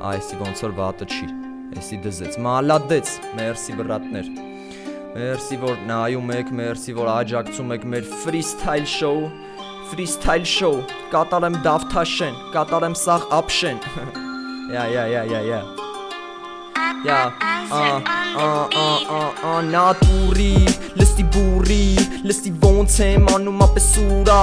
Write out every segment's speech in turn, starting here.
Այսի ոնց որ վատը չի, էսի դզեց, մալադեց, մերսի բրատներ, մերսի որ նայում եք, մերսի որ աջակցում եք մեր freestyle show, կատարեմ դավթաշեն, կատարեմ սաղ ապշեն, Նատուրի, լստի բուրի, լստի ոնց եմ անում ապես ուրա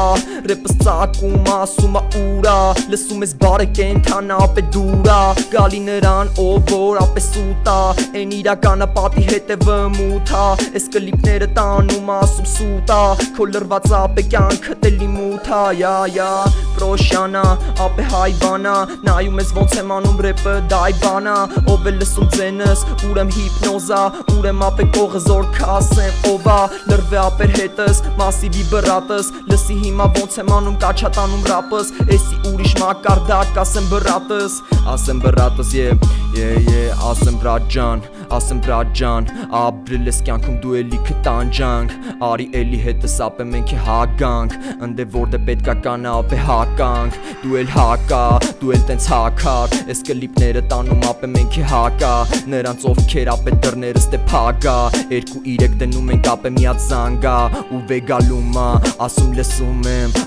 Ռեպս ծակում ասում ուրա Լսում ես բարը կենթանա ապե դուրա Գալի նրան ով որ ապես ուտա Են իրականը պատի հետևը մութա Ես կլիպները տանում ասում սուտա Քո լրված ապե կյանքը տելի մութա Պրոշյանա ապե հայվանա Նայում ես ոնց եմ անում ռեպը դայվանա Ով է լսում ձենս ուրեմ հիպնոզա Ուրեմ ապե կողը զոր կասեմ ովա Լրվե ապեր հետս մասիվի բրատս Լսի հիմա ոնց եմ անում կաչատանում ռապս Էսի ուրիշ մակարդակ ասեմ բրատս ասեմ բրատ ջան Ապրել ես կյանքում դու էլի կտանջանք Արի էլի հետս ապե մենք է հագանք Ընդե որդե պետքա կանա ապե հականք Դու էլ հակա, դու էլ տենց հակար Ես կլիպները տանում ապե մենք է հակա Նրանց ովքեր ապե դռներս դե փագա 2-3 դնում ենք ապե միած զանգա Ու վեգալումա,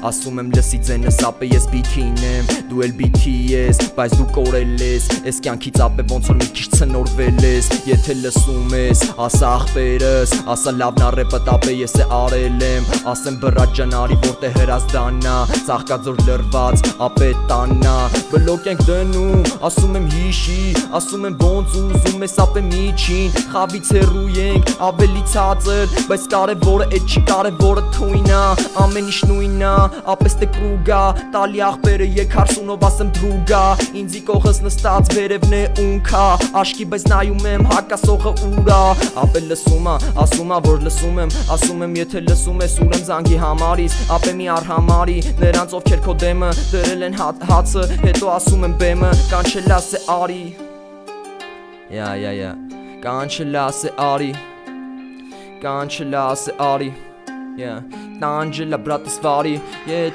ասում եմ լսի ձենս ապե ես բիթին եմ Դու էլ բիթի ես, բայց դու կորել ես Ես կյանքից ապե ոնց որ մի քիչ ցնորվել ես Եթե լսում ես, ասա աղբերս Ասա լավն առեպը տապե ես է արել եմ Ասեմ բրատ ջան արի որտե հրազդանա Ծաղկաձոր լրված, ապե տանա Բլոկ ենք դնում, ասում եմ հիշի Ասում եմ ոնց ուզում ես ապե միջին Խավից հեռու ենք, ավելի ցածր Բայց կարևորը էդ չի կարևորը թույնա Ամեն ինչ նույնա, ապես թե կրուգա Տալի աղբերը եկ հարսունով ասեմ դրուգա Ինձի կողս նստած վերևն է ունքա Աշկի բայց նայում եմ հակասողը ուրա Ապե լսումա, ասումա որ լսում եմ Ասում եմ եթե լսում ես ուրեմ զանգի համարից Ապե մի արհամարի նրանց ովքեր քո դեմը Դրել են հացը հետո ասում եմ բեմը Կանչելաս է արի Կանչելաս է արի Կանչելաս է արի Տանջելա բրատս վարի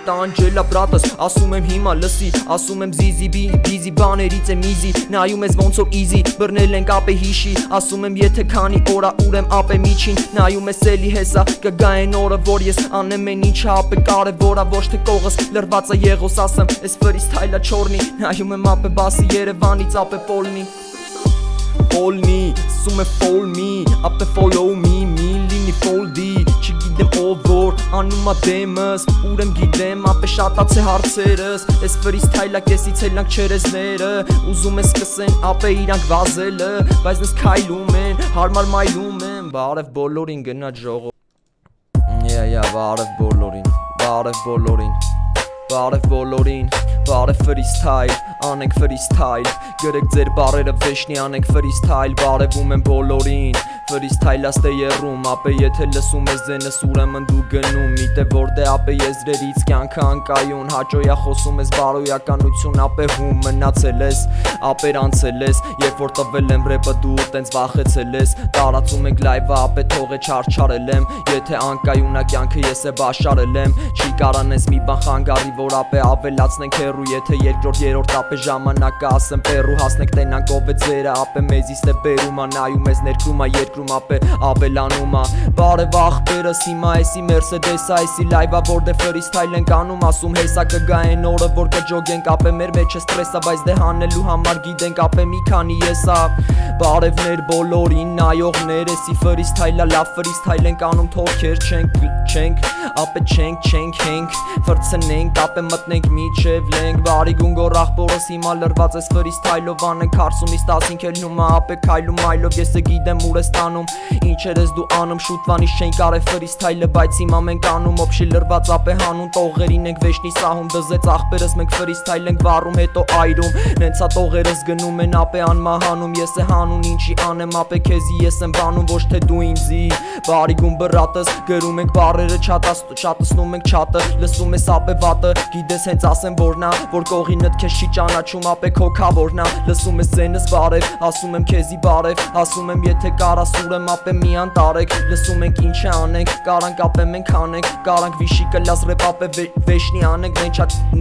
Տանջելա բրատս ասում եմ հիմա լսի Ասում եմ զիզի բաներից եմ իզի Նայում ես ոնց որ իզի բռնել ենք ապե հիշի Ասում եմ եթե քանի օրա ուրեմ ապե միջին Նայում ես էլի հեսա կգա են օրը որ ես անեմ են ինչը ապե կարևորա Ոչ թե կողս լրվածը եղոս ասեմ Ես ֆրիստայլա չորնի Նայում եմ ապե բասի Երևանից ապե պոլնի Սում է ֆոլմի ապե follow me Միլինի ֆոլդի Չգիտեմ ով որ անում ա դեմս Ուրեմ գիտեմ ապե շատաց է հարցերս Ես ֆրիստայլա կեսից հելանք չերեզները Ուզում ես սկսեն ապե իրանք վազելը Բայց նս քայլում են հարմար մայլում են Բարև բոլորին գնա ժողով Բարև բոլորին Բարև ֆրիստայլ, անենք ֆրիստայլ Գրեք ձեր բարերը վեշնի անենք ֆրիստայլ Բարևում եմ բոլորին Ֆրիստայլաս թե եռում Ապե եթե լսում ես ձենս ուրեմն դու գնում Միտե որտե ապե եզրերից կյանքը անկայուն Հաճոյա խոսում ես բարոյականություն Ապե հում մնացել ես Ապեր անցել ես Երբ որ տվել եմ ռեպը դու տենց վախեցել ես Տարածում ենք լայվը ապե թող է չարչարել եմ Եթե անկայունա կյանքը ես է բաշարել եմ Չի կարանես մի բան խանգարի որ ապե ավելացնենք հեռու Եթե երրորդ ապե ժամանակը ասեմ պերու Հասնենք տենանք ով է ձերը ապե մեզից թե բերումա Նայում ես ներկրումա երկրում ապե ավելանումա Բարև աղբերս հիմա էսի մերսեդեսա Էսի լայվա որդե ֆրիստայլ ենք անում Ասում հեսա կգա են օրը որ կջոգենք ապե մեր մեջ է ստրեսա Բայց դե հանելու համար գիտենք ապե մի քանի եսա Բարևներ բոլորին նայողներ Էսի ֆրիստայլա լավ ֆրիստայլ ենք անում թորքեր չենք Ապե չենք Վրցնենք ապե մտնենք միջև լենք Բարի գունգոր աղբորս հիմա լրված ես ֆրիստայլով Անենք հարսումից 15 էլ նումա ապե քայլում այլով Ես է գիտեմ ուր ես տանում Ինչ էր ես դու անում շուտվանից չենք արև ֆրիստայլը Բայց հիմա մենք անում օբշի լրված ապե հանուն Տողերին ենք վեշնի սահում դզեց աղբերս մենք ֆրիստայլ ենք վառում հետո այրում Նենցա տողերս գնում են ապե անմահանում Ես է հանուն ինչի անեմ ապե քեզի ես եմ բանում Ոչ թե դու ինձի Բարի գուն բրատս գրում ենք բարերը չատասնում ենք չատը Լսում ես ապե վատը Գիտես հենց ասեմ որ նա որ կողինըտ քեզ չի ճանաչում ապե քո քավորն ա լսում ես ձենս բարև ասում եմ քեզի բարև ասում եմ եթե կարաս ուրեմ ապե մի անտարեք լսում ենք ինչ է անենք կարանք ապե մենք անենք կարանք վիշի կլաս ռեպ ապե վեշնի անենք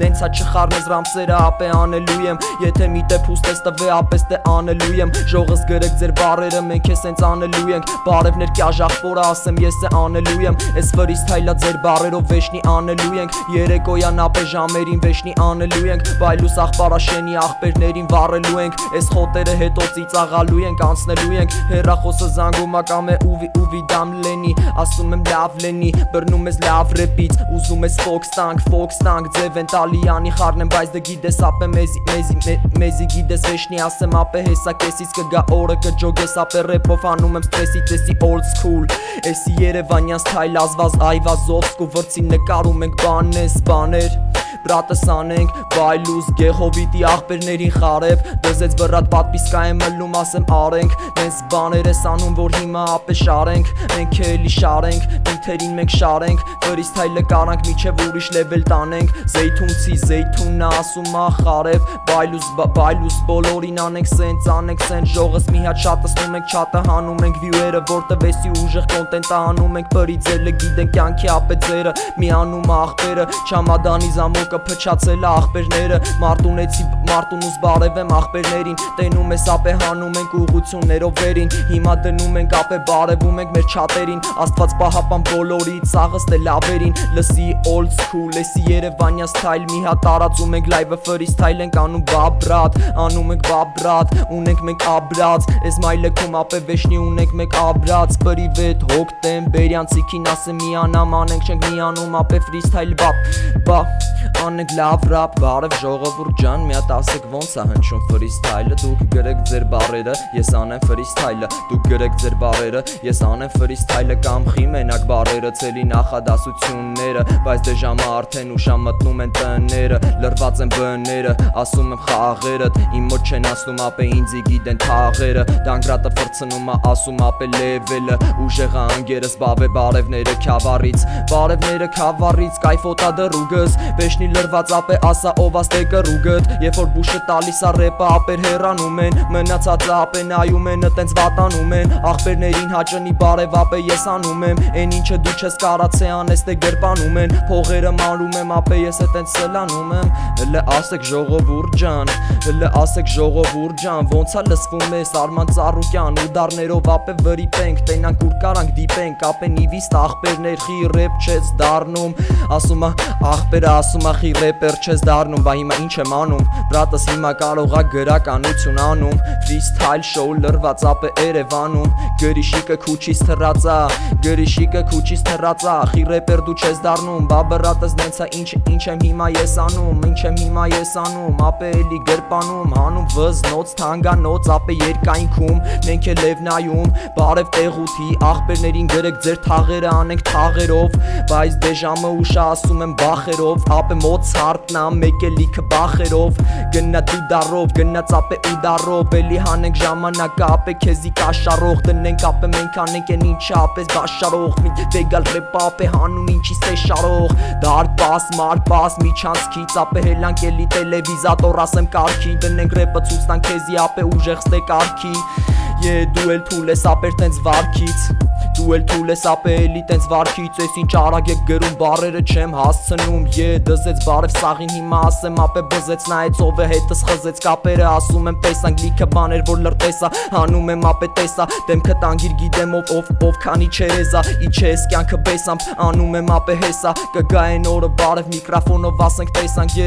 նենցա չխառնես ռամսերը ապե անելու եմ եթե մի տեպ հուստես տվե ապես տե անելու եմ ժողս գրեք ձեր բարերը մենք ես հենց անելու ենք բարևներ կյաժախվորը ասեմ ես է անելու եմ ես ֆրիստայլա ձեր բարերով վեշնի անելու ենք երեկոյան ապե ժամերին վեշնի անելու ենք բայլուս աղբարաշենի աղբերներին վառելու ենք ես խոտերը հետո ծիծաղալու ենք անցնելու ենք հեռախոսը զանգում ակամ է ուվի դամ լենի ասում եմ լավ լենի բռնում ես լավ ռեպից ուզում ես ֆոքս տանք ձև են տալյանի խառնեմ բայց դե գիտես ապե մեզի գիտես վեշնի ասեմ ապե հեսա կեսից կգա օրը կջոգես ապե ռեպով անում եմ ստրեսի տեսի old school էսի երևանյան ստայլ ազվազ այվազովսկու վրցին նկարում ենք բաներ Բրատս անենք, բայլուս, գեհովիտի աղբերներին խարև Դզեց վրատ պատպիսկա եմ մլում ասեմ արենք Նենց բաներ ես անում որ հիմա ապե շարենք Մենք էլի շարենք, նյութերին մենք շարենք Ֆրիստայլը կարանք միչև ուրիշ լևել տանենք Զեյթունցի զեյթունն ասում ա խարև Բայլուս բոլորին անենք սենց Ժողս մի հատ շատսնում ենք չատը հանում ենք վյուերը Որտև էսի ուժեղ կոնտենտը անում ենք պրիձելը գիտենք կյանքի ապե ձերը Մի անում աղբերը չամադանի զամոք Փչացել աղբերները Մարտունուս բարև եմ աղբերներին Տենում ես ապե հանում ենք ուղություններով վերին Հիմա դնում ենք ապե բարևում ենք մեր չատերին Աստված պահապան բոլորից սաղս տե լավերին Լսի old school էսի երևանյան ստայլ Մի հատ տարածում ենք լայվը ֆրիստայլ ենք անում բաբրատ Անում ենք բաբրատ ունենք մենք աբրած Ես մայլեքում ապե վեշնի ունենք մենք աբրած Պրիվետ հոկտեմբերյանցիքին ասեմ միանամ անենք չենք միանում ապե ֆրիստայլ բա Անենք լավ ռապ, բարև ժողովուրդ ջան Մի հատ ասեք ոնց ա հնչում ֆրիստայլը Դուք գրեք ձեր բարերը, ես անեմ ֆրիստայլը Դուք գրեք ձեր բարերը, ես անեմ ֆրիստայլը Կամխի մենակ բարերը, ցելի նախադասությունները Բայց դե ժամը արդեն ուշա մտնում են տները Լրված են բները, ասում եմ խաղերդ Իմ մոտ չեն ասում ապե ինձի գիտեն թաղերը Դանգրատը ֆրցնում ա ասում ապե լևելը Ուժեղա անգերս բավե բարևները քյավարից Բարևները քյավարից, կայֆոտա դրուգս Վեշնի լրված ապե ասա ով աստեկը ռուգըտ Երբ որ բուշը տալիս ա ռեպը ապեր հեռանում են Մնացածը ապե նայում են տենց վատանում են Աղբերներին հաճնի բարև ապե ես անում եմ Են ինչը դու չես կարացե անես տե գրպանում են Փողերը մանրում եմ ապե ես է տենց սելանում եմ Հլը ասեք ժողովուրդ ջան Ոնց ա լսվում ես Արման Ծառուկյան Ուդարներով ապե վրիպենք Տենանք ուր կարանք դիպենք Ապե նիվիստ աղբերներ խի ռեպ չես դառնում Ասում ա աղբերը ասում ա խի ռեպեր չես դառնում Բա հիմա ինչ եմ անում Բրատս հիմա կարող ա գրականություն անում Ֆրիստայլ շոու լրված ապե Երևանում Գրիշիկը քուչից թռածա Խի ռեպեր դու չես դառնում Բա բրատս նենցա ինչ եմ հիմա ես անում Ապե էլի գրպանում Հանում վզնոց թանգանոց ապե երկայնքում Մենք է լևնայում Բարև տեղութի աղբերներին գրեք ձեր թաղերը անենք թաղերով Բայց դե ժամը ուշա ասում եմ բախերով Ապե Մոցարտն ա մեկ է լիքը բախերով Գնա դու դարով գնաց ապե ու դարով Էլի հանենք ժամանակը ապե քեզի կաշարող Դնենք ապե մենք անենք են ինչը ապես բաշարող Մի վեգալ ռեպ ապե հանուն ինչիս է շարող Դարպաս մարպաս միջանցքից ապե հելանք էլի տելևիզատոր ասեմ կարքի Դնենք ռեպը ցույց տանք քեզի ապե ուժեղ ստե կարքի Դու էլ թուլ ես ապեր տենց վարքից Դու էլ թուլ ես ապե էլի տենց վարքից Ես ինչ արագ եք գրում բարերը չեմ հասցնում Դզեց բարև սաղին հիմա ասեմ ապե բզեց նայեց ով է հետս խզեց կապերը Ասում եմ տեսանք լիքը բաներ որ լրտեսա Հանում եմ ապե տեսա դեմքը տանգիր գիտեմ ով քանի չերեզա Իչես կյանքը բեսամ անում եմ ապե հեսա Կգա են օրը բարև միկրոֆոնով ասենք տեսանք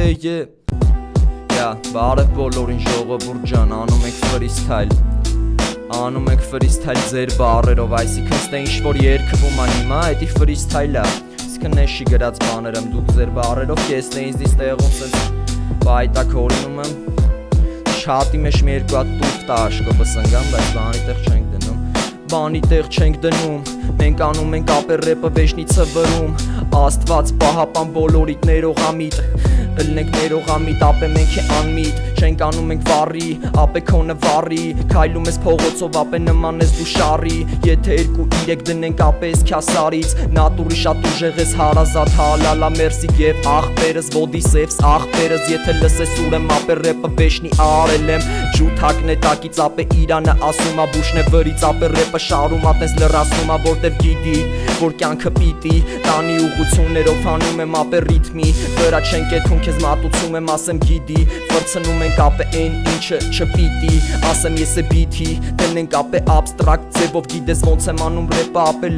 Բարև բոլորին ժողովուրդ ջան անում եք ֆրիստայլ Անում եք ֆրիստայլ ձեր բարերով Այսիքն ստե ինչ-որ երկվում ա հիմա Էդի ֆրիստայլ ա Իսկն նեշի գրած բաներ եմ դուք ձեր բարերով Կեսն է ինձ տեղում սենց Բայտակ հորինում եմ Շատի մեջ մի երկու հատ տուվ տա աշկովը սնգամ Բայց բանի տեղ չենք դնում Մենք անում ենք ապեր ռեպը վեշնի ծվրում Աստված պահապան բոլորիդ ներողամիտ Ըլնենք ներողամիտ, ապե մենք է անմիտ Չենք անում ենք վառի, ապե քոնը վառի Քայլում ես փողոցով, ապե նման ես դու շարի Եթե 2-3 դնենք, ապե ես քյասարից Նատուրի շատ ուժեղ ես հարազատ հալալա մերսիկ և աղբերս Ոդի սևս աղբերս Եթե լսես ուրեմ, ապե ռեպը վեշնի արել եմ Ջութակն է տակից, ապե Իրանը ասում ա Բուշն է վրից, ապե ռեպը շարում ա Տենց լրացնում ա, որտև գիտի Որ կյանքը պիտի Տանի ուղություններով հանում եմ, ապե ռիթմի Վրա չեն կեթում, քեզ մատուցում եմ, ասեմ գիդի Վրցնում ենք ապե են ինչը չպիտի Ասեմ ես է բիթի Դնենք ապե abstract ձևով գիտես ոնց եմ անում ռեպը ապե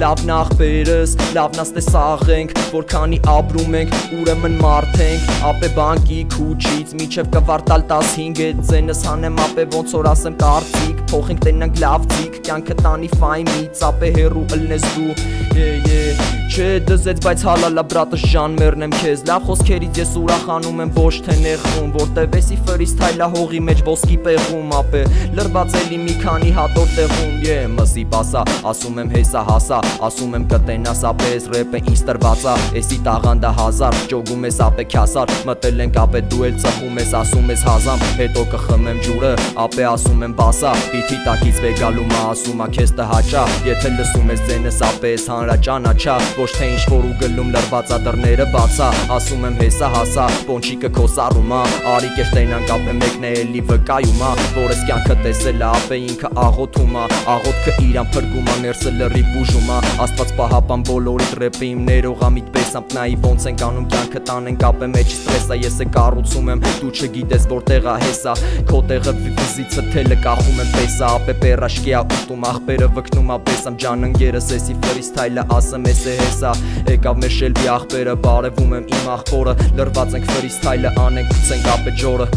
լավն աղբերս Լավն աստեսաղ ենք Որքանի ապրում ենք ուրեմն մարդ ենք Ապե բանկի քուչից Միջև կվարտալ 15 է ձենս հանեմ ապե ոնց որ ասեմ կարծիք Փոխենք տենանք լավ ձիք Կյանքը տանի ֆայմից Ապե հերու ըլնես դու Չէ դզեց բայց հալալա բրատս ժան մերնեմ քեզ Լավ խոսքերից ես ուրախանում եմ ոչ թե նեղվում Որտև էսի ֆրիստայլա հողի մեջ ոսկի պեղում ապե Լրված էլի մի քանի հատոր տեղում Մսի պասա ասում եմ հեսա հասա Ասում եմ կտենաս ապե ես ռեպը ինձ տրվածա Էսի տաղանդա հազար ճոգում ես ապե քյասար Մտել ենք ապե դու էլ ծխում ես ասում ես հազամ Հետո կխմեմ ջուրը ապե ասում եմ բասա Պիթի տակից վեգալում ասում ա քեզ տհաճա Եթե լսում ես ձենս ապե ես հանրաճանաչա Ոչ թե ինչ որ ու գլում լրվածա դռները բացա Ասում եմ հեսա հասա Պոնչիկը քո սառումա Արի կեշ տենանք ապե մեկն է էլի վկայումա Որ ես կյանքը տեսելա ապե ինքը աղոթումա Աղոթքը իրան փրկումա ներսը լրի բուժումա Աստված պահապան բոլորիդ ռեպը իմ ներողամիտ պեսամp նայի ոնց ենք անում կյանքը տանենք ապե մեջ ստրեսա Ես է կառուցում եմ դու չգիտես որտեղ ա հեսա Քո տեղը վիզիցը թելը կախում եմ պեսա Ապե պերաշկիա ուտում աղբերը վկնում ա պեսամ ջան ընկերս էսի ֆրիստայլը ասեմ ես է հեսա Եկավ մեր շելբի աղբերը բարևում եմ իմ աղբորը Լրված ենք ֆրիստայլը անենք գցենք ապե ջորը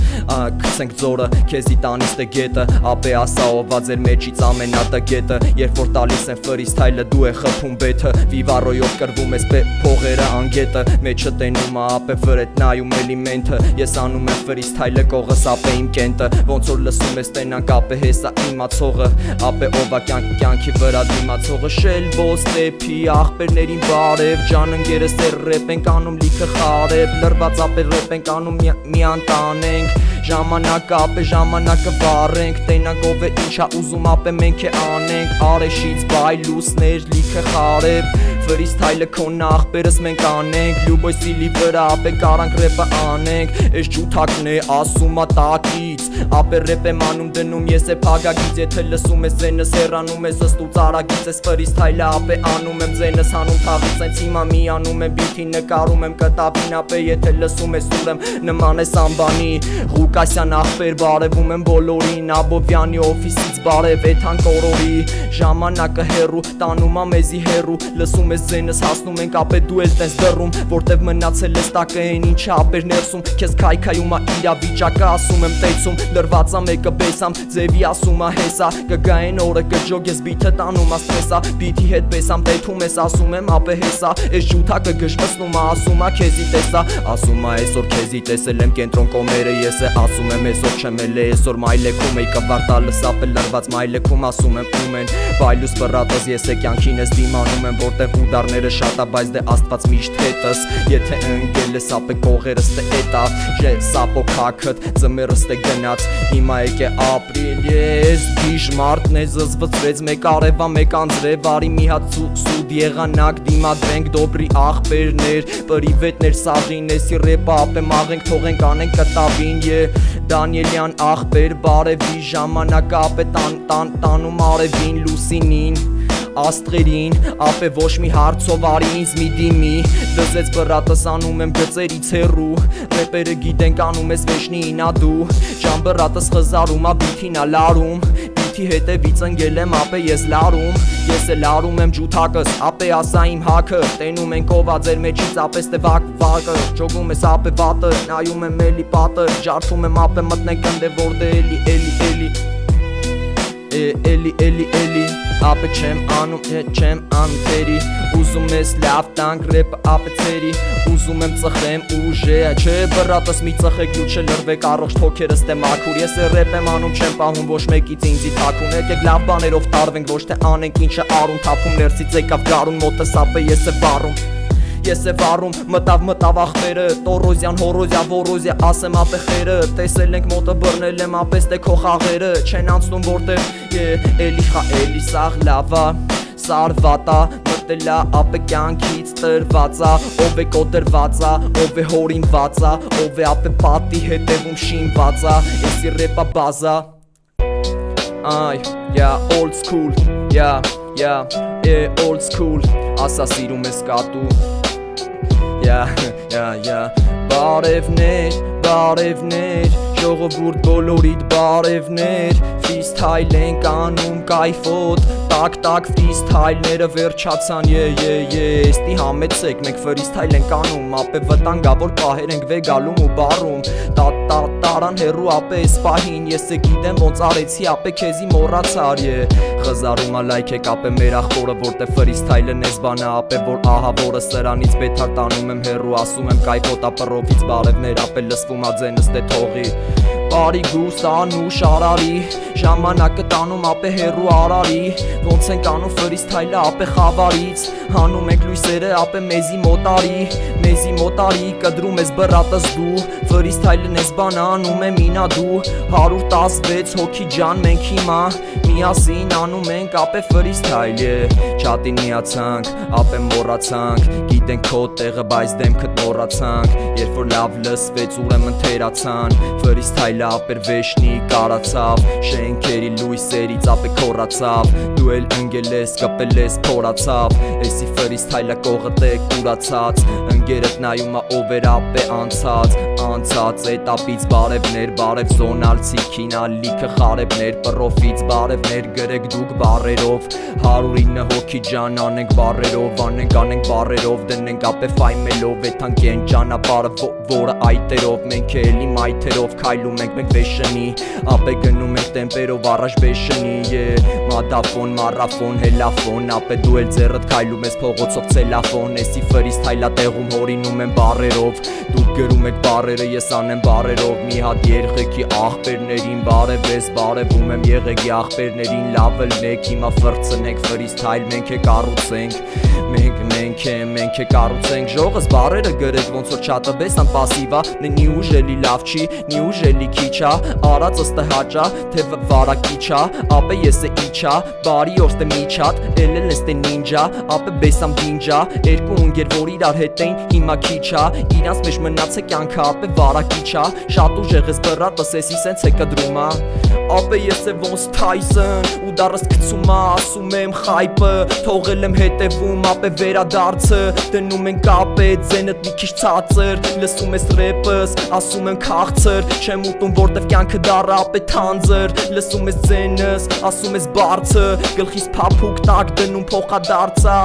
Գցենք ձորը քեզի տանից թե գետը Ապե ասա ով ա ձեր մեջից ամենատգետը Երբ որ տալիս են ֆրիստայլը դու է խփում բեթը Վիվարոյով կրվում ես փողերը անգետը Մեջը տենում ա ապե վրետ նայում էլիմենտը Ես անում եմ ֆրիստայլը կողս ապե իմ կենտը Ոնց որ լսում ես տենանք ապե հեսա իմացողը Ապե ով ա կյանքի վրա դիմացողը Շելբո ստեփի աղբերներին բարև Ջան ընկերս է ռեպ ենք անում լիքը խարև Լրված ապե ռեպ ենք անում մի անտանենք Ժամանակ ապե ժամանակը վառենք Տենանք ով է ինչա ուզում ապե մենք է անենք Արեշից բայ լուսներ լիքը խարև Ֆրիստայլը քոնն աղբերս մենք անենք Լյուբոյ սիլի վրա ապե կարանք ռեպը անենք Էս ջութակն է ասում ա տակից Ապե ռեպ եմ անում դնում ես է փագագից Եթե լսում ես ձենս հեռանում ես ըստ ու ծարագից Ես ֆրիստայլը ապե անում եմ ձենս հանում թաղից Ենց հիմա միանում եմ բիթին նկարում եմ կտավին Ապե եթե լսում ես ուրեմ նման ես անբանի Ղուկասյան աղբեր բարևում եմ բոլորին Աբովյանի օֆիսից բարև էթան կորորի Ժամանակը հեռու տանում ա մեզի հեռու Լսում ես ձենս հասնում ենք ապե դու էլ տես դռում Որտև մնացել ես տակը են ինչը ապեր ներսում Քեզ քայքայում ա իրավիճակը ասում եմ տեցում Լրված ա մեկը բեսամ ձևի ասում ա հեսա Կգա են օրը կջոգ ես բիթը տանում ա ստրեսա Բիթի հետ բեսամ տեթում ես ասում եմ ապե հեսա Էս ջութակը գժվցնում ա ասում ա քեզի տեսա Ասում ա այսօր քեզի տեսել եմ կենտրոն կոմերը Ես է ասում եմ այսօր չեմ էլ է այսօր մայլեքում Էի կվարտալս ապե լրված մայլեքում ասում եմ ում են Բայլուս բրատս ես է կյանքին ես դիմանում եմ Որտև ուդարները շատ ա բայց դե աստված միշտ հետս Եթե ընկել ես ապե կողերս թե էտա Ժե սապո քաքըտ ձմերս թե գնաց Հիմա եկ է ապրիլ ես Դիշ մարդն է զզվծվեց մեկ արևա մեկ անձրև Արի մի հատ սուդ եղանակ դիմադրենք դոբրի աղբերներ Պրիվետներ սաղին էսի ռեպա ապե մաղենք թողենք անենք կտավին Դանիելյան աղբեր բարևի ժամանակ ապե տանում արևին լուսինին Աստղերին, ապե ոչ մի հարցով արի ինձ մի դիմի Դզեց բրատս անում եմ գծերից հեռու Ռեպերը գիտենք անում ես վեշնին ա դու Ջան բրատս խզարում ա բիթին ա լարում Բիթի հետևից ընգել եմ ապե ես լարում Ես է լարում եմ ջութակս ապե ասա իմ հակը Տենում ենք ով ա ձեր մեջից ապե ստե վակը Ճոգում ես ապե վատը, նայում եմ էլի պատը Ջարդում եմ ապե մտնենք ընդե որ դե էլի Ապե չեմ անում թերի Ուզում ես լավ տանք ռեպը ապե ծերի Ուզում եմ ծխեմ ուժե Չէ բրատս մի ծխեք լու չլրվեք առողջ թոքերս թե մաքուր Ես է ռեպ եմ անում չեմ պահում ոչ մեկից ինձի թաքուն Եկեք լավ բաներով տարվենք ոչ թե անենք ինչը արուն Թափում ներսից եկավ գարուն մոտս ապե ես է վառում ես է վառում մտավ ախպերը տորոզյան հորոզյա որոզյա ասեմ ապե խերը տեսել ենք մոտը բռնել եմ ապես թե քո խաղերը չեն անցնում որտեղ էլի սաղ լավա սարվատա մտելա ապե կյանքից տրվածա ով է կոտրվածա ով է հորինվածա ով է ապե պատի հետևում շինվածա էսի ռեպա բազա Ay, yeah, old school, yeah, old school Ասա սիրում ես կատու Yeah Բարևներ, ժողովուրդ բոլորիդ բարևներ Freestyle ենք անում կայֆոտ Տակ freestyle-ները վերջացան Եստի համեցեք մենք freestyle ենք անում Ապե վտանգավոր պահեր ենք վեգալում ու բարում Տարան հերու ապե ես պահին Ես է գիտեմ ոնց արեցի ապե քեզի մոռացար Խզարում ալայք եք ապե մեր ախորը Որտե freestyle-ը նեզ բանա ապե որ ահա որը սրանից բեթար տանում եմ հերու Ասում եմ կայֆոտ ապը ռովից բարևներ ապե լսվում adzենս դե թողի Բարի գուստ անուշ արարի Ժամանակը տանում ապե հերու արարի Ոնց ենք անում freestyle-ը ապե խավարից Հանում ենք լույսերը ապե մեզի մոտարի Կդրում ես բրատս դու Freestyle-ն ես բան անում եմ ինա դու 116 հոգի ջան մենք հիմա Միասին անում ենք ապե freestyle Չատին միացանք ապե մոռացանք Գիտենք քո տեղը բայց դեմքդ մոռացանք Երբ որ լավ լսվեց ուրեմն թերացան Freestyle-ը ապեր վեշնի կարացավ Շենքերի լույսերից ապե քորացավ Դու էլ ընգել ես կպել ես փորացավ Էսի freestyle-ը կողդ է կուրացած Ընգերդ նայում ա ով էր ապե անցած Էտապից բարև զոնալցի քինալիքը խարևներ Պրոֆից բարևներ գրեք դուք բարերով 109 հոգի ջան անենք բարերով Անենք բարերով դնենք ապե ֆայմելով Էթան կեն ճանապարը որը այտերով Մենք էլի մայթերով քայլում ենք մենք վեշնի Ապե գնում ենք տեմպերով առաջ վեշնի Մադաֆոն, մարաֆոն, հելաֆոն Ապե դու էլ ձեռդ քայլում ես փողոցով ցելաֆոն Էսի freestyle-ա տեղում հորինում եմ բարերով Դուք գրում եք բարերը ես անեմ բարերով Մի հատ երեխեքի աղբերներին բարևես Բարևում եմ եղեգի աղբերներին լավ ըլնեք Հիմա ֆրցնենք freestyle մենք է կառուցենք Մենք է կառուցենք Ժողս բարերը գրեք ոնց որ չատաբես ան պասիվա Նի ուժելի լավ չի, նի ուժելի քիչա Արածս տը հաճա, թե վարակիչա Ապե ես է իչա, բարի օրստե միչատ Էլել ես տե նինջա, ապե բեսամ դինջա Երկու ունգեր որ իրար հետ էին, հիմա քիչա Իրանց մեջ մնաց է կյանքը, ապե վարակիչա Շատ ուժեղ ես բրատս, եսի սենց է կդրումա Ապե ես է ոնց Թայսն ու դարս կծումա Ասում եմ խայպը, թողել եմ հետևում Ապե վերադարձը, դնում ենք ապե Ձենդ մի քիչ ցածր, լսում ես ռեպս Ասում եմ քաղցր, չեմ ուտում որտև կյանքը դառա ապե թանձր Լսում ես ձենս, ասում ես բարձը Գլխիս փափուկ տակ դնում փոխադարձա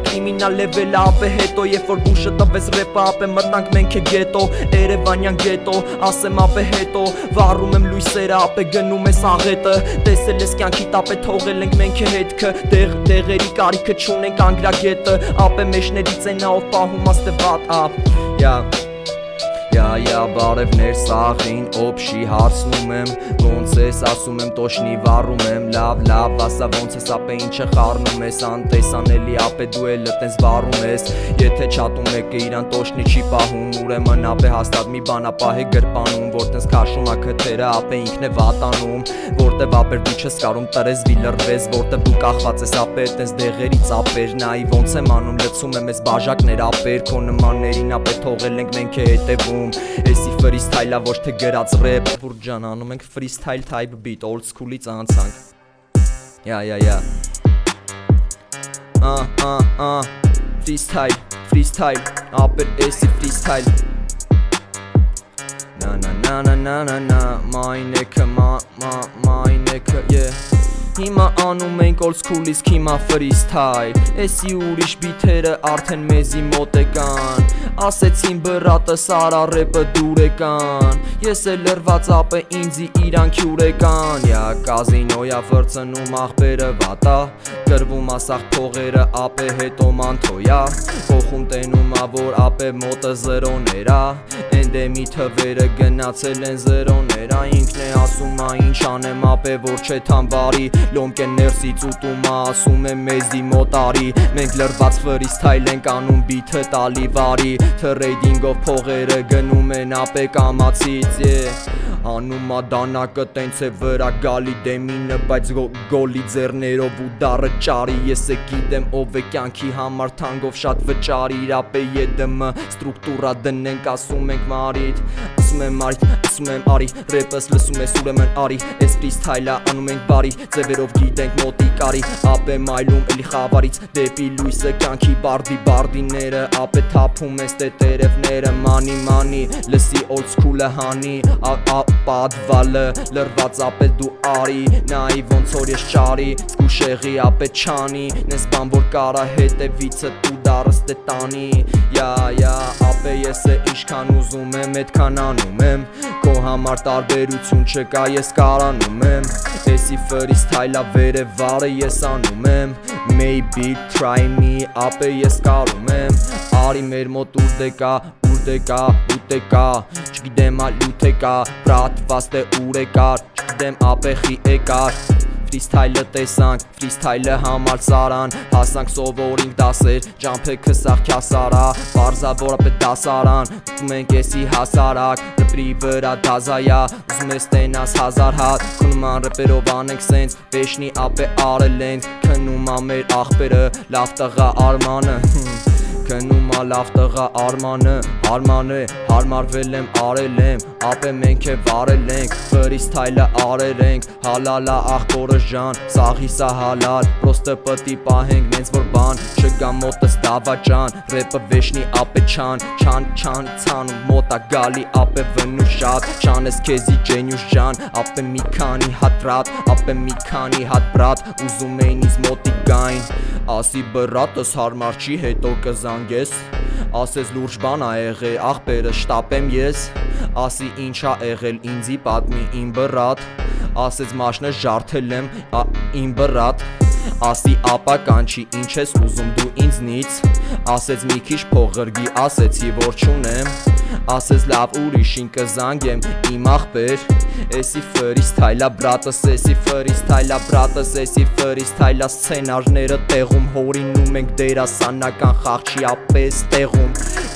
Կրիմինալ լևել ապե հետո Երբ որ բուշը տվես ռեպը ապե մտնանք մենք է գետո Երևանյան գետո, ասեմ ապե հետո Վառում եմ լույսերը ապե գնում ես աղետը Տեսել ես կյանքիդ ապե թողել ենք մենք է հետքը Դեղերի կարիքը չունենք անգրագետը Ապե մեջներից է նա ով պահում աստե վատ բարևներ սաղին օբշի հարցնում եմ Ոնց ես ասում եմ տոշնի վառում եմ Լավ ասա ոնց ես ապե ինչը խառնում ես Անտեսանելի ապե դու էլ տենց վառում ես Եթե չատում եկը իրան տոշնի չի պահում Ուրեմն ապե հաստատ մի բան ապա է գրպանում Որ տենց քաշում ա քթերը ապե ինքն է վատանում Որտև ապեր դու չես կարում տրես վիլրվես Որտև դու կախված ես ապե տենց դեղերից ապեր Նայի ոնց եմ անում լցում եմ ես բաժակներ ապեր Քո նմաններին ապե թողել ենք մենք է հետևում Էսի freestyle-ա ոչ թե գրած rap Բուրդ ջան անում ենք freestyle type beat Old school-ից անցանք Freestyle Ապեր էսի freestyle Մայնեքը Հիմա անում ենք old school իսկ հիմա freestyle Էսի ուրիշ բիթերը արդեն մեզի մոտ եկան Ասեցին բրատը սարա ռեպը դուր եկան Ես էլ լրված ապե ինձի իրանք յուր եկան Կազինոյա վրծնում աղբերը վատա Գրվում ասաղ փողերը ապե հետո մանթոյա Կողում տենում ա որ ապե մոտը զրոներա Էնդեմի թվերը գնացել են զրոներա Ինքն է ասում ա ինչ անեմ ապե որ չէ թան բարի լոմկեն ներսից ուտում ասում եմ մեզի մոտարի Մենք լրված ֆրիստայլ ենք անում բիթը տալի վարի Թրեյդինգով փողերը գնում են ապե կամացից Անումա դանակը տենց է վրա գալի դեմինը բայց գոլի ձեռներով ու դարը ճարի Ես է գիտեմ ով է կյանքի համար թանգով շատ վճարի Իրապե ետմը ստրուկտուրա դնենք ասում ենք մարիտ Ասում եմ մարիտ, ասում եմ արի Ռեպս լսում ես ուրեմն արի Ես ֆրիստայլա անում ենք բարի Ձևերով գիտենք մոտի կարի Ապե մայլում էլի խավարից Դեպի լույսը կյանքի բարդիները Ապե թափում ես տերևները Մանի լսի old school-ը հանի Պատվալը լրված ապե դու արի Նայի ոնց որ ես ճարի Սկուշեղի ապե չանի Նես բան որ կարա հետևիցը դու դարս դե տանի ապե ես է ինչքան ուզում եմ էդքան անում եմ Քո համար տարբերություն չկա ես կարանում եմ Էսի ֆրիստայլա վերևարը ես անում եմ Maybe try me ապե ես կարում եմ Արի մեր մոտ ուտեկա Չգիտեմ ալ ութ եկա Պրատված թե ուր եկար Չգիտեմ ապեխի եկար Ֆրիստայլը տեսանք, ֆրիստայլը համար սարան Հասանք սովորինք դասեր, ճամփե քսախ քյասարա Պարզավոր ապե դասարան, ուտում ենք եսի հասարակ Դպրի վրա դազայա, ուզում ես տենաս հազար հատ Քնման ռեպերով անենք սենց, վեշնի ապե արել ենք Քնում ամեր աղբերը, լավ տղա արմանը Քնում լավ տղա արմանը Հարմարվել եմ արել եմ Ապե մենք է վարել ենք Ֆրիստայլը արել ենք Հալալա աղբորը ժան Սաղիսա հալալ Պրոստը պտի պահենք նենց որ բան Չգա մոտս դավաճան Ռեպը վեշնի ապե Չան ցանում մոտա գալի ապե վնու շատ Չան ես քեզի ջենյուս ջան Ապե մի քանի հատ ռատ Ապե մի քանի հատ բրատ Ուզում էին իզ մոտի գային Ասի բրատս հարմար չի հետո կզանգես Ասես լուրջ բան ա եղել աղբերը շտապեմ ես Ասի ինչ ա եղել ինձի պատմի իմ բրատ Ասեց մաշնը ժարդել եմ իմ բրատ Ասի ապա կանչի ինչ ես ուզում դու ինձնից Ասեց մի քիչ փող ղրգի ասեցի որ չունեմ Ասես լավ ուրիշին կզանգեմ իմ աղբեր Էսի ֆրիստայլա բրատս Էսի ֆրիստայլա բրատս Էսի ֆրիստայլա սցենարները տեղում Հորինում ենք դերասանական խաղ չի ապես տեղում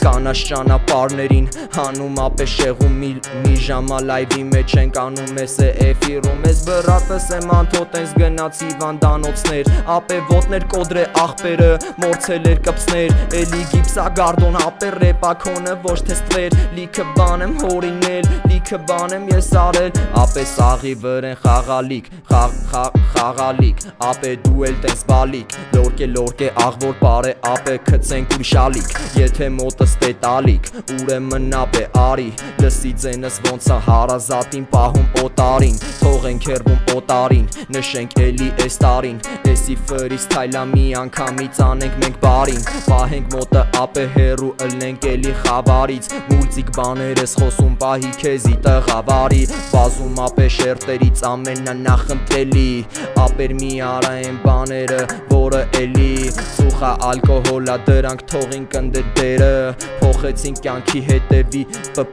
Կանաչ ճանապարհներին հանում ապե շեղում Մի ժամա լայվի մեջ ենք անում ես է էֆիրում Ես բրատս եմ անթոտ ենք գնացի վանդանոցներ Ապե ոտներ կոդրե աղբերը մորցել էր կպսներ Էլի գիպսա գարդոն ապե ռեպակոնը ոչ թե ստվեր Լիքը բան եմ հորինել լիքը բան եմ ես արել Ապե սաղի վրեն խաղալիք խաղալիք Ապե դու էլ տես բալիք լորկե աղվոր պարե ապե քցենք ուրիշ ալիք Եթե մոտս տետալիք ուրեմն ապե արի Լսի ձենս ոնց ա հարազատին պահում օտարին Թողենք հերվում օտարին նշենք էլի էս տարին Էսի ֆրիստայլա մի անգամից անենք մենք բարին Պահենք մոտը ապե հերու ըլնենք էլի խավարից Մուլտիկ բաներ ես խոսում պահի քեզի տղավարի Բազում ապե շերտերից ամենանախնդրելի Ապեր մի արա են բաները որը էլի Սուխա ալկոհոլա դրանք թողին կնդդերը Փոխեցին կյանքի հետևի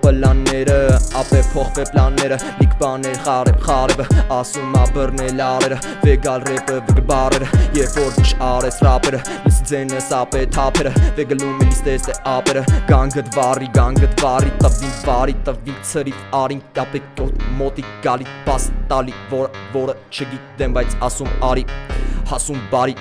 պլանները Ապե փոխվե պլանները լիք բաներ խարեբը Ասում ա բռնել արերը վեգալ ռեպը վգբարերը Երբ որ բուշ արես ռապերը լսի ձենս ապե թապերը Վեգլում է լիստես է ապերը Գանգըտ վարի տվինք ծրիվ արինք Ապե մոտի գալի բաս տալի որը չգիտեմ բայց ասում արի Հասում բարի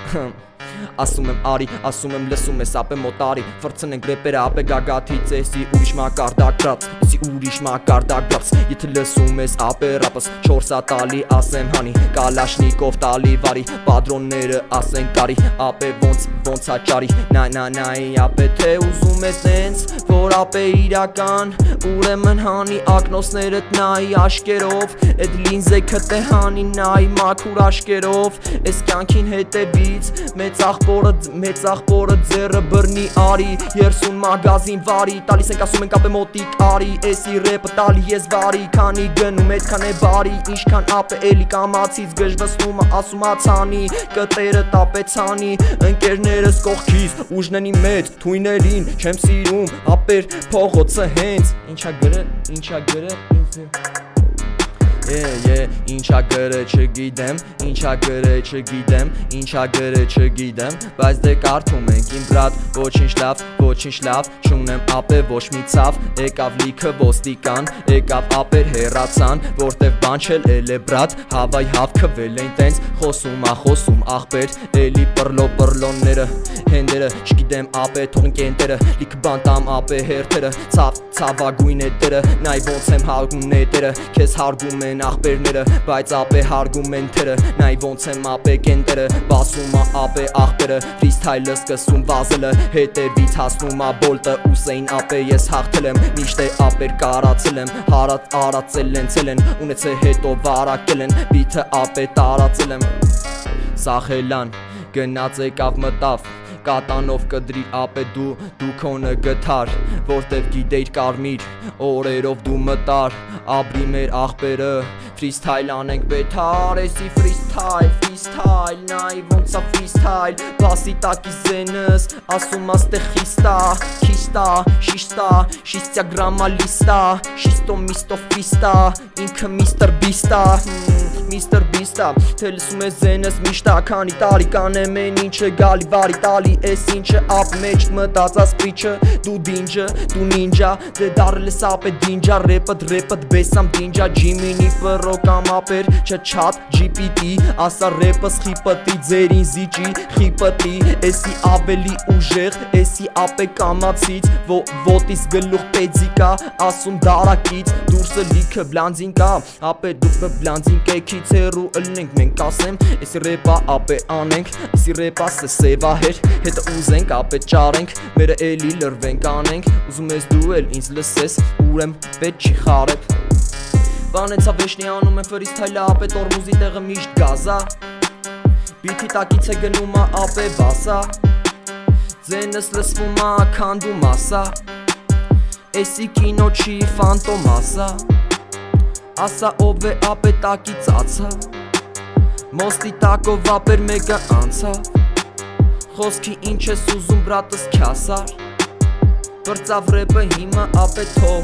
Ասում եմ արի, ասում եմ լսում ես ապե մոտարի Վրցնենք ռեպերը ապե գագաթից Էսի ուրիշ մակարդակ բրած Էսի ուրիշ մակարդակ բրած Եթե լսում ես ապե ռապս Չորսա տալի ասեմ հանի Կալաշնիկով տալի վարի Պատրոնները ասեն կարի Ապե ոնց ա ճարի Նայ ապե թե ուզում ես նենց Որ ապե իրական Ուրեմն հանի ակնոսներըտ նայի աշկերով Էդ լինզեքը թե հանի նայի մաքուր աշկերով Էս կյանքին հետևից Մեծ աղբորը ձերը բրնի արի Երսուն մագազին վարի Տալիս ենք ասում ենք ապե մոտիկ արի Էսի ռեպը տալի ես վարի Քանի գնում էդքան է բարի Ինչքան ապե էլի կամացից գժվստումը ասում ացանի Կտերը տապեցանի Ընկերներս կողքիս ուժնենի մեծ թույներին Չեմ սիրում ապեր փողոցը հենց Ինչա գրը Ինչա գրե չգիտեմ, ինչա գրե չգիտեմ, ինչա գրե չգիտեմ, բայց դե կարդում ենք իմ բրատ, ոչինչ լավ, չունեմ ապե ոչ մի ցավ, եկավ լիքը ոստիկան, եկավ ապեր հեռացան, որտեվ բան չել էլ է բրատ, հավայ հավքվել են տենց, խոսում ախպեր, էլի պռլոները, հենդերը, չգիտեմ ապե թող ընկենտերը, լիքը բան տամ ապե հերթերը, ցավագույն էտերը, նայ ոնց եմ հարգում նետերը, քեզ հարգում են ախպերները, բայց ապե հարգում են թերը, նայ ոնց եմ ապե կենտերը, բասում ապե ախպերը, ֆրիստայլը սկսում վազելը, հետևից հասնում բոլտը, ուսեին ապե ես հաղթել եմ, միշտ է ապեր կարացել եմ, արացել են, ունեցե հետո վարակել են, բիթը ապե տարածել եմ, սախելան, գնաց եկավ մտավ, կատանով կդրի ապե դու քոնը գթար, որտև գիտեիր կարմիր, օրերով դու մտար, ապրի մեր աղբերը, ֆրիստայլ անենք բեթար, էսի ֆրիստայլ, նայ ոնց ա ֆրիստայլ, բասի տակի զենս, ասում աստեղ քիստա, շիստյա գրամա լիստա, շիստո միստո ֆիստա, ինքը Mr. Beast-ա, թե լսում ես զենս միշտա, քանի տարի կանեմ են ինչը գալի վարի տալի, ես ինչը ապ մեջ մտածած պիչը, դու դինջը, դու նինջա, դե դարել ես ապե դինջա, ռեպդ բեսամ դինջա, ջիմինի պրոկամ ապեր, չչատ, GPT, ասա ռեպս խիպտի, ձերին զիջի, խիպտի, եսի ավելի ուժեղ, եսի ապե կամացից, ոտիս գլուխ պեձիկա, ասում դարակից, դուրսը լիքը բլանձին կա, ապե դուք բլանձին կեքի Հերու ըլնենք մենք ասեմ, եսի ռեպա ապե անենք, եսի ռեպա սեսևա հետը ուզենք ապե ճարենք, մերը էլի լրվենք անենք, ուզում ես դու էլ ինձ լսես, ուրեմ պետ չի խարեպ, բանեցա վեշնի անում եմ ֆրիստայլը ապե տորմուզի տեղը միշտ գազա, բիթի տակից է գնում ապե բասա, ձենս լսվում քանդում ասա, եսի կինո չի ֆանտոմ ասա ով է ապե տակի ծացա, մոստի տակով ապեր մեկը անցա, խոսքի ինչ ես ուզում բրատս քյասար, բրծավ ռեպը հիմա ապե թող